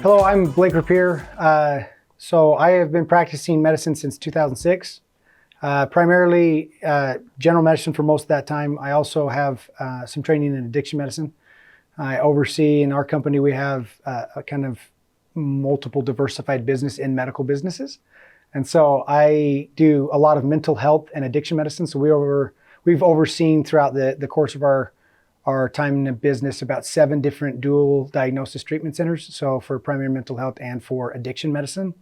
Hello, I'm Blake Rapier. So I have been practicing medicine since 2006, primarily general medicine for most of that time. I also have some training in addiction medicine. I oversee, in our company, we have a kind of multiple diversified business in medical businesses. And so I do a lot of mental health and addiction medicine. So we've overseen throughout the course of our time in the business about 7 different dual diagnosis treatment centers. So for primary mental health and for addiction medicine.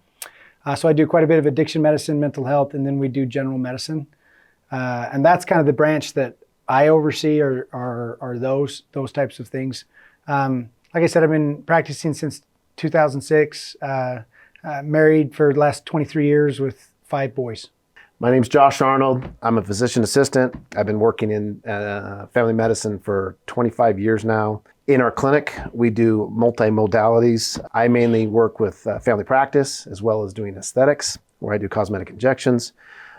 So I do quite a bit of addiction medicine, mental health, and then we do general medicine. And that's kind of the branch that I oversee are those types of things. Like I said, I've been practicing since 2006, married for the last 23 years with 5 boys. My name's Josh Arnold. I'm a physician assistant. I've been working in family medicine for 25 years now. In our clinic, we do multi-modalities. I mainly work with family practice as well as doing aesthetics, where I do cosmetic injections.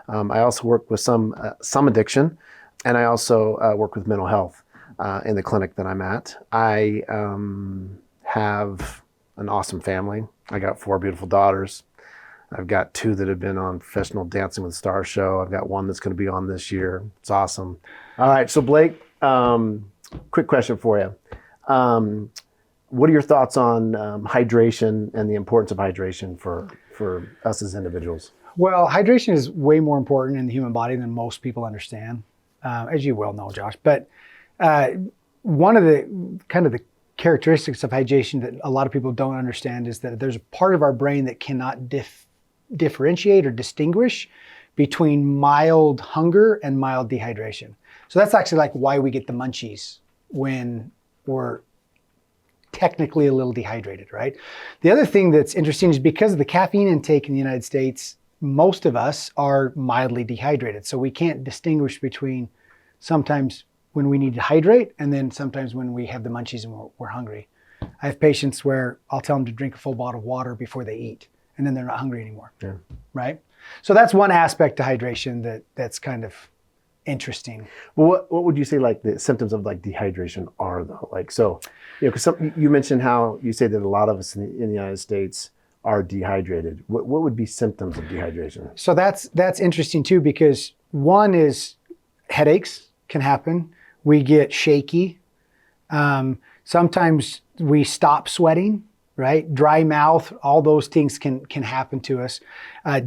I also work with some addiction, and I also work with mental health in the clinic that I'm at. I have an awesome family. I got 4 beautiful daughters. I've got 2 that have been on Professional Dancing with the Stars show. I've got 1 that's going to be on this year. It's awesome. All right, so Blake, quick question for you. What are your thoughts on hydration and the importance of hydration for us as individuals? Well, hydration is way more important in the human body than most people understand, as you well know, Josh. But one of the characteristics of hydration that a lot of people don't understand is that there's a part of our brain that cannot differentiate or distinguish between mild hunger and mild dehydration. So that's actually like why we get the munchies when we're technically a little dehydrated, right? The other thing that's interesting is because of the caffeine intake in the United States, most of us are mildly dehydrated. So we can't distinguish between sometimes when we need to hydrate and then sometimes when we have the munchies and we're hungry. I have patients where I'll tell them to drink a full bottle of water before they eat, and then they're not hungry anymore, right? So that's one aspect to hydration that's kind of interesting. Well, what would you say like the symptoms of like dehydration are though? Like, so, because you mentioned how you say that a lot of us in the United States are dehydrated. What would be symptoms of dehydration? So that's interesting too, because one is headaches can happen. We get shaky. Sometimes we stop sweating, right? Dry mouth, all those things can happen to us.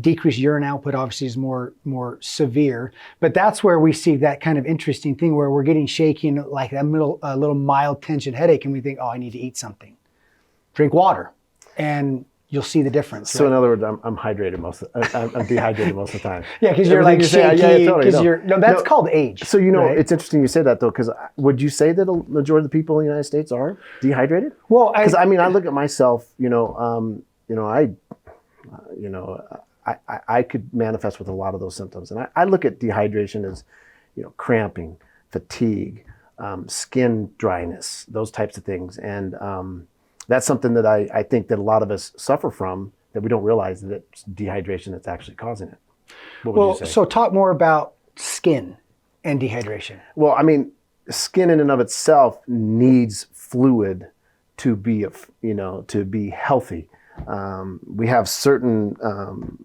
Decreased urine output obviously is more severe, but that's where we see that kind of interesting thing where we're getting shaky and like a little mild tension headache, and we think, oh, I need to eat something. Drink water, and you'll see the difference. So right? in other words, I'm hydrated I'm dehydrated most of the time. Yeah, because you're like shaky. Yeah, totally. That's called age. So right? It's interesting you say that though, because would you say that a majority of the people in the United States are dehydrated? Well, because I look at myself. I could manifest with a lot of those symptoms, and I look at dehydration as, cramping, fatigue, skin dryness, those types of things, and that's something that I think that a lot of us suffer from, that we don't realize that it's dehydration that's actually causing it. What would you say? So talk more about skin and dehydration. Well, skin in and of itself needs fluid to be healthy. We have certain,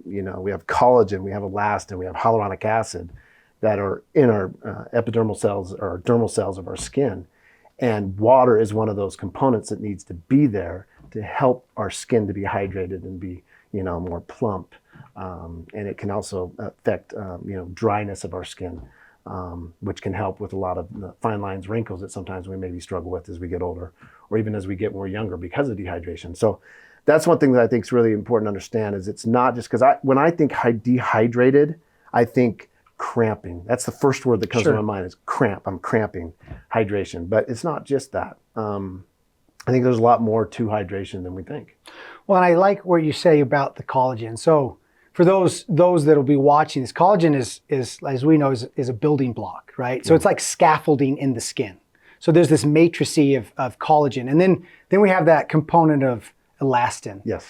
we have collagen, we have elastin, we have hyaluronic acid that are in our epidermal cells or dermal cells of our skin. And water is one of those components that needs to be there to help our skin to be hydrated and be, more plump. And it can also affect, dryness of our skin, which can help with a lot of the fine lines, wrinkles that sometimes we maybe struggle with as we get older, or even as we get more younger because of dehydration. So that's one thing that I think is really important to understand, is it's not just because when I think dehydrated, I think cramping. That's the first word that comes to my mind is cramp. I'm cramping, hydration. But it's not just that. I think there's a lot more to hydration than we think. Well, and I like what you say about the collagen. So for those that'll be watching this, collagen is as we know, is a building block, right? So it's like scaffolding in the skin. So there's this matrice of collagen. And then we have that component of elastin. Yes.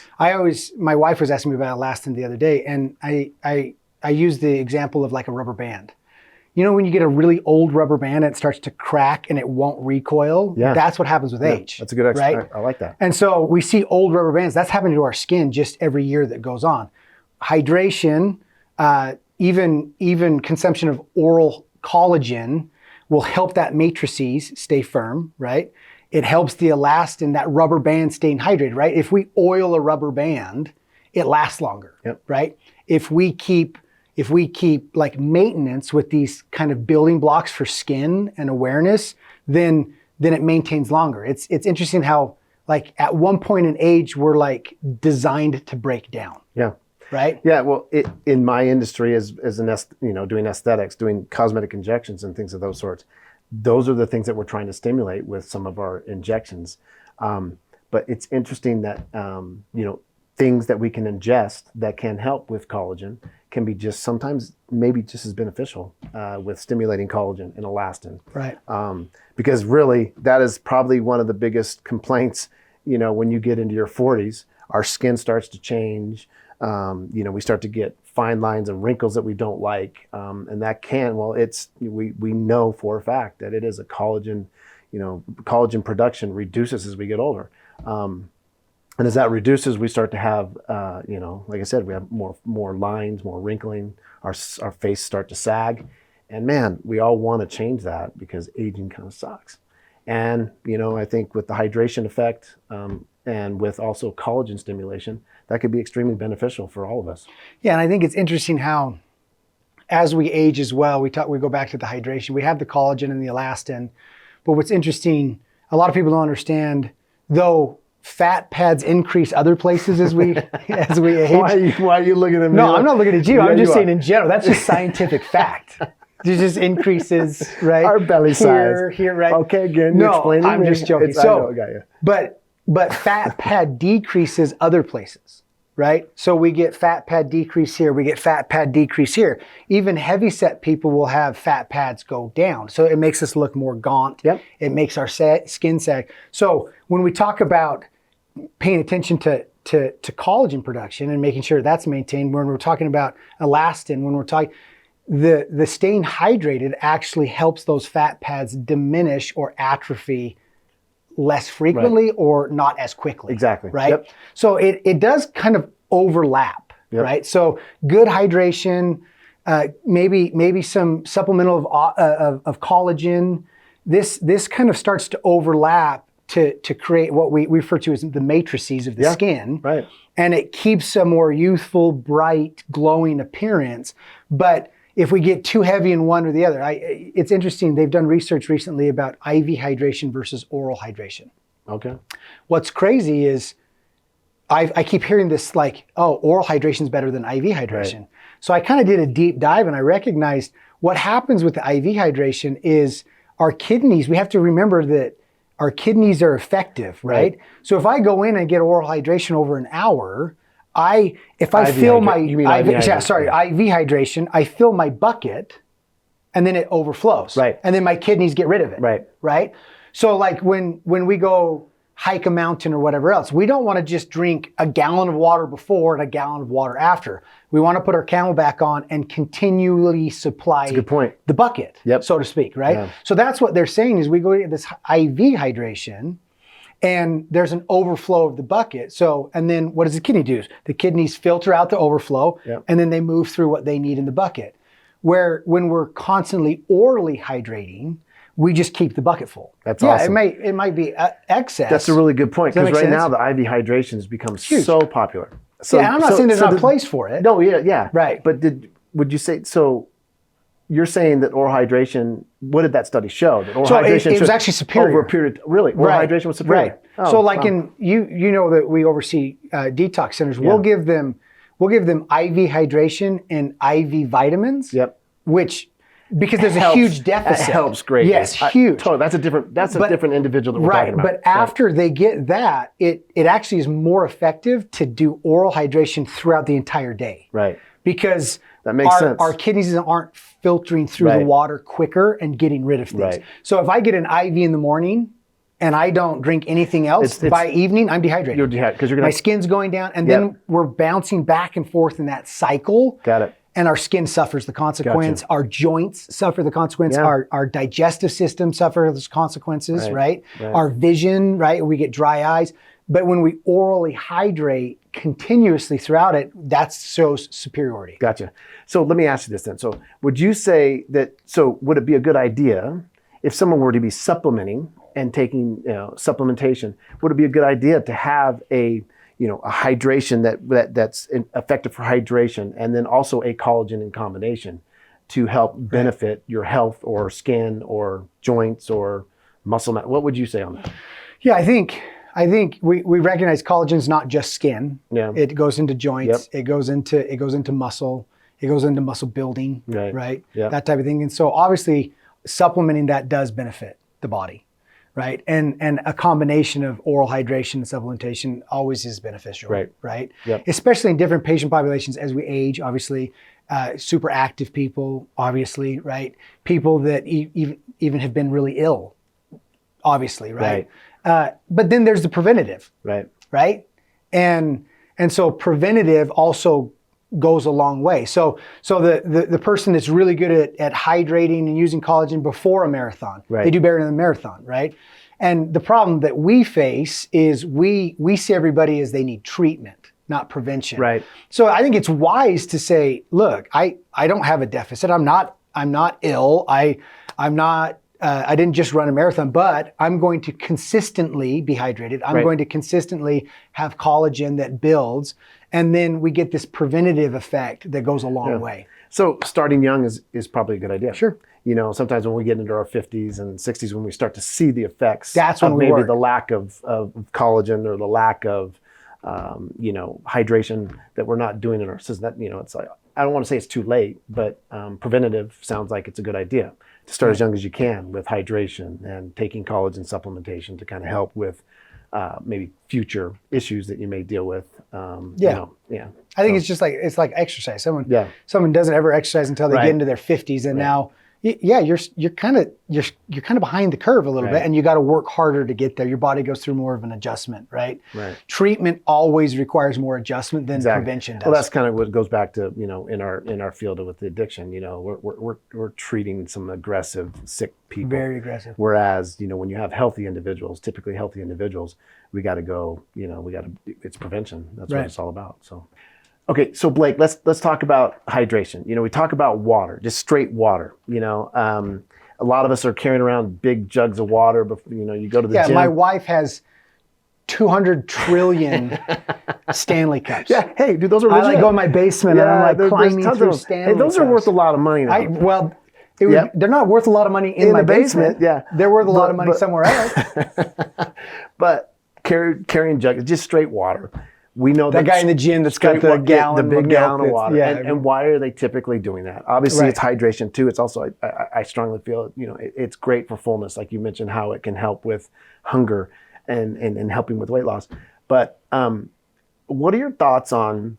My wife was asking me about elastin the other day, and I use the example of like a rubber band. you know when you get a really old rubber band and it starts to crack and it won't recoil? Yeah. That's what happens with age. That's a good right? I like that. And so we see old rubber bands. That's happening to our skin just every year that goes on. Hydration, even consumption of oral collagen will help that matrices stay firm, right? It helps the elastin, that rubber band, staying hydrated, right? If we oil a rubber band, it lasts longer, right? If we keep like maintenance with these kind of building blocks for skin and awareness, then it maintains longer. It's interesting how like at one point in age we're like designed to break down. Yeah. Right? Yeah. Well, in my industry as doing aesthetics, doing cosmetic injections and things of those sorts, those are the things that we're trying to stimulate with some of our injections. But it's interesting that things that we can ingest that can help with collagen can be sometimes maybe just as beneficial with stimulating collagen and elastin. Right. Because really, that is probably one of the biggest complaints. When you get into your 40s, our skin starts to change. We start to get fine lines and wrinkles that we don't like, and that we know for a fact that it is a collagen production reduces as we get older. And as that reduces, we start to have, like I said, we have more lines, more wrinkling. Our face start to sag, and man, we all want to change that because aging kind of sucks. And I think with the hydration effect and with also collagen stimulation, that could be extremely beneficial for all of us. Yeah, and I think it's interesting how, as we age as well, we go back to the hydration. We have the collagen and the elastin, but what's interesting, a lot of people don't understand, though fat pads increase other places as we age. Why are you looking at me? No, I'm not looking at you. Yeah, I'm just you saying are. in general. That's just scientific fact. It just increases, right? Our belly size. Here, right? Okay, again, no, you're explaining I'm me. just joking. I know, I got you. But fat pad decreases other places, right? So we get fat pad decrease here, we get fat pad decrease here. Even heavy set people will have fat pads go down. So it makes us look more gaunt. Yep. It makes our skin sag. So when we talk about paying attention to collagen production and making sure that's maintained, when we're talking about elastin, when we're talking, the staying hydrated actually helps those fat pads diminish or atrophy less frequently or not as quickly. Exactly. Right? Yep. So it does kind of overlap, right? So good hydration, maybe some supplemental of collagen. This kind of starts to overlap to create what we refer to as the matrices of the skin. Right. And it keeps a more youthful, bright, glowing appearance. But if we get too heavy in one or the other, it's interesting. They've done research recently about IV hydration versus oral hydration. Okay. What's crazy is I keep hearing this like, oh, oral hydration is better than IV hydration. Right. So I kind of did a deep dive and I recognized what happens with the IV hydration is our kidneys, we have to remember that our kidneys are effective, right? So if I go in and get oral hydration over an hour, if I fill my IV hydration, I fill my bucket and then it overflows. Right. And then my kidneys get rid of it. Right. Right? So like when we go hike a mountain or whatever else, we don't want to just drink a gallon of water before and a gallon of water after. We want to put our CamelBak on and continually supply That's a good point. the bucket, so to speak, right? Yeah. So that's what they're saying is we go to this IV hydration and there's an overflow of the bucket. So, and then what does the kidney do? The kidneys filter out the overflow and then they move through what they need in the bucket. Where when we're constantly orally hydrating, we just keep the bucket full. That's awesome. It might be excess. That's a really good point because right now the IV hydration has become so popular. So, I'm not saying there's not a place for it. No, yeah. Right. But would you say, so you're saying that oral hydration, what did that study show? That oral hydration it was actually superior. Over a period, really? Oral hydration was superior? Right. Oh, so like you know that we oversee detox centers. We'll give them IV hydration and IV vitamins. Yep. Which, because there's a huge deficit. It helps greatly. Yes, huge. Totally. That's a different individual that we're talking about. But after they get that, it actually is more effective to do oral hydration throughout the entire day. Right. Because that makes sense. Our kidneys aren't filtering through the water quicker and getting rid of things. Right. So if I get an IV in the morning and I don't drink anything else, by evening I'm dehydrated. You're dehydrated because my skin's going down, and then we're bouncing back and forth in that cycle. Got it. and our skin suffers the consequence. Our joints suffer the consequence. Yeah. Our digestive system suffers those consequences, right? Right. Our vision, right? We get dry eyes. But when we orally hydrate continuously throughout it, that shows superiority. Gotcha. So let me ask you this then. So would you say that, so would it be a good idea if someone were to be supplementing and taking supplementation, would it be a good idea to have a hydration that's effective for hydration and then also a collagen in combination to help benefit your health or skin or joints or muscle mass? What would you say on that? Yeah, I think we recognize collagen is not just skin. Yeah. It goes into joints. It goes into muscle. It goes into muscle building. Right. Yep. That type of thing. And so obviously supplementing that does benefit the body, right? And a combination of oral hydration and supplementation always is beneficial. Right. Yep. Especially in different patient populations as we age. Obviously, super active people. Obviously, right. People that even have been really ill. Obviously, right. But then there's the preventative, right? And so preventative also goes a long way. So the person that's really good at hydrating and using collagen before a marathon, they do better in the marathon, right? And the problem that we face is we see everybody as they need treatment, not prevention. Right. So I think it's wise to say, look, I don't have a deficit. I'm not ill. I didn't just run a marathon, but I'm going to consistently be hydrated. I'm going to consistently have collagen that builds. And then we get this preventative effect that goes a long way. So starting young is probably a good idea. Sure. Sometimes when we get into our 50s and 60s, when we start to see the effects That's when of we maybe work. the lack of collagen or the lack of, hydration that we're not doing in our system, it's like, I don't want to say it's too late, but preventative sounds like it's a good idea to start as young as you can with hydration and taking collagen supplementation to kind of help with maybe future issues that you may deal with. I think it's like exercise. Someone doesn't ever exercise until they get into their 50s, and now, you're kind of behind the curve a little bit, and you got to work harder to get there. Your body goes through more of an adjustment, right? Treatment always requires more adjustment than prevention does. Well, that's kind of what goes back to in our field with the addiction. We're treating some aggressive, sick people. Very aggressive. Whereas when you have typically healthy individuals, we got to go. It's prevention. That's what it's all about. So. Okay, so Blake, let's talk about hydration. We talk about water, just straight water. A lot of us are carrying around big jugs of water. Before, you go to the gym. Yeah, my wife has 200 trillion Stanley cups. Yeah, hey, dude, those are legit. I go in my basement and I'm climbing through Stanley Hey, those are worth a lot of money now. They're not worth a lot of money in my basement. Yeah, they're worth a lot of money somewhere else. But carrying jugs, just straight water. We know that guy in the gym that's got the big gallon of water. Yeah. And why are they typically doing that? Obviously, it's hydration too. It's also, I strongly feel, it's great for fullness, like you mentioned, how it can help with hunger and helping with weight loss. But what are your thoughts on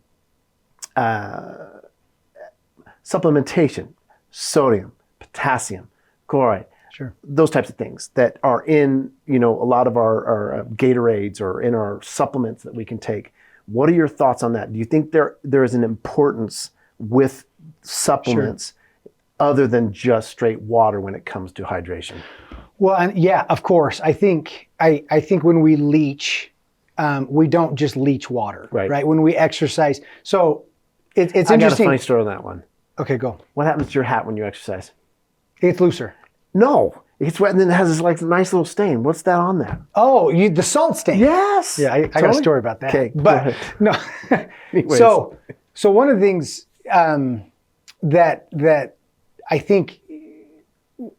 supplementation, sodium, potassium, chloride? Sure. Those types of things that are in, a lot of our Gatorades or in our supplements that we can take. What are your thoughts on that? Do you think there is an importance with supplements other than just straight water when it comes to hydration? Well, and yeah, of course. I think when we leach, we don't just leach water, right? When we exercise, so it's interesting. I got a funny story on that one. Okay, go. What happens to your hat when you exercise? It's looser. No, it's wet, and then it has this nice little stain. What's that on there? Oh, the salt stain. Yes. Yeah, I got a story about that. Okay, but no. So one of the things that I think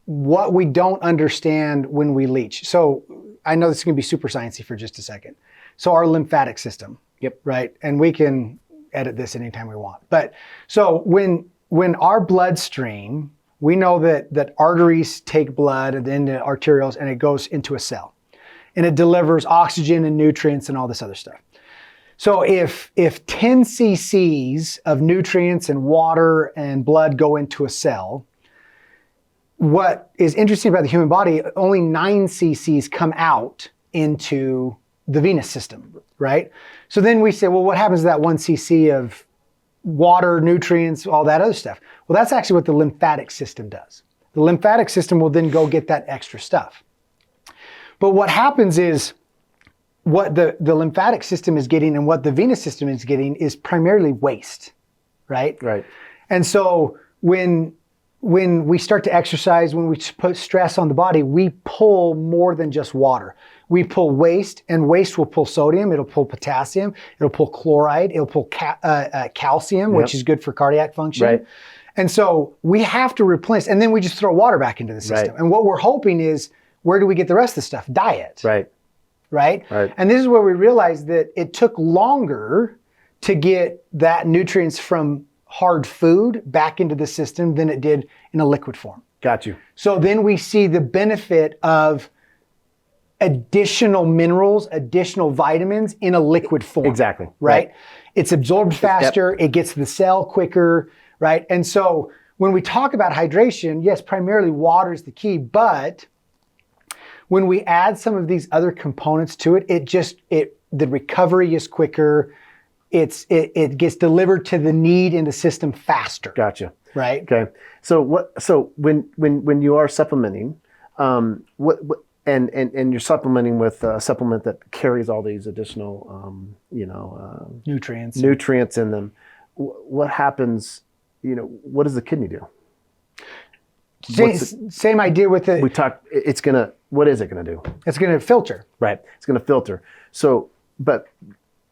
what we don't understand when we leach. So I know this is going to be super sciencey for just a second. So our lymphatic system. Yep. Right, and we can edit this anytime we want. But so when our bloodstream. We know that arteries take blood and then the arterioles and it goes into a cell. And it delivers oxygen and nutrients and all this other stuff. So if 10 cc's of nutrients and water and blood go into a cell, what is interesting about the human body, only 9 cc's come out into the venous system, right? So then we say, well, what happens to that 1 cc of water, nutrients, all that other stuff. Well, that's actually what the lymphatic system does. The lymphatic system will then go get that extra stuff. But what happens is what the lymphatic system is getting and what the venous system is getting is primarily waste, right? Right. And so when we start to exercise, when we put stress on the body, we pull more than just water. We pull waste, and waste will pull sodium, it'll pull potassium, it'll pull chloride, it'll pull calcium, which is good for cardiac function. Right. And so we have to replenish, and then we just throw water back into the system. Right. And what we're hoping is, where do we get the rest of the stuff? Diet. Right. Right? Right. And this is where we realized that it took longer to get that nutrients from hard food back into the system than it did in a liquid form. Got you. So then we see the benefit of additional minerals, additional vitamins in a liquid form. Exactly. Right? It's absorbed faster, it gets to the cell quicker, right? And so when we talk about hydration, yes, primarily water is the key, but when we add some of these other components to it, the recovery is quicker. It gets delivered to the need in the system faster. Gotcha. Right. Okay. So when you are supplementing, what and you're supplementing with a supplement that carries all these additional Nutrients in them, what happens? What does the kidney do? Same idea with We it. talked. It's gonna. What is it gonna do? It's going to filter. Right. It's gonna filter. So, but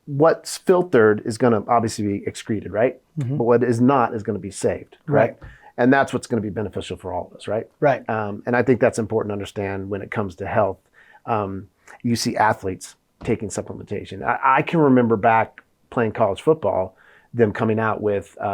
what's filtered is going to obviously be excreted, right? Mm-hmm. But what is not is going to be saved, Right. And that's what's going to be beneficial for all of us, right? Right. And I think that's important to understand when it comes to health. You see athletes taking supplementation. I can remember back playing college football, them coming out with, we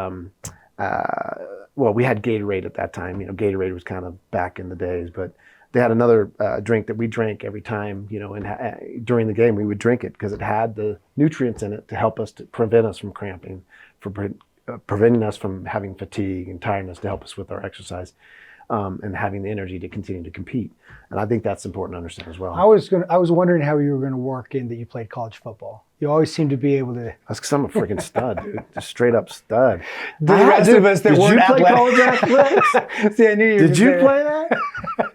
had Gatorade at that time. Gatorade was kind of back in the days, but they had another drink that we drank every time, and during the game we would drink it because it had the nutrients in it to help us to prevent us from cramping, preventing us from having fatigue and tiredness, to help us with our exercise, and having the energy to continue to compete. And I think that's important to understand as well. I was wondering how you were going to work in that you played college football. You always seem to be able to. That's because I'm a freaking stud, dude. Just straight up stud. The rest of us that Did weren't you play athletic. college athletics? See, I knew you. Did you play that?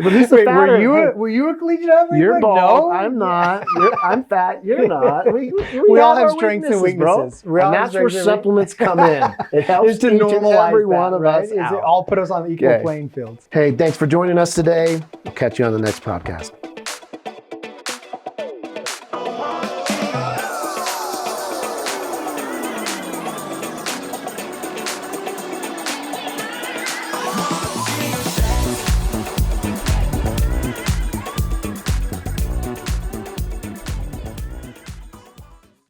But who's the Wait, fatter? were you a collegiate athlete? You're bald. No. I'm not. I'm fat. You're not. We all have our strengths and weaknesses, weaknesses. We all And have that's where strengths and supplements come in. It helps Is to each and normalize every that, one of right? us Is it out. all put us on equal Okay. playing fields. Hey, thanks for joining us today. We'll catch you on the next podcast.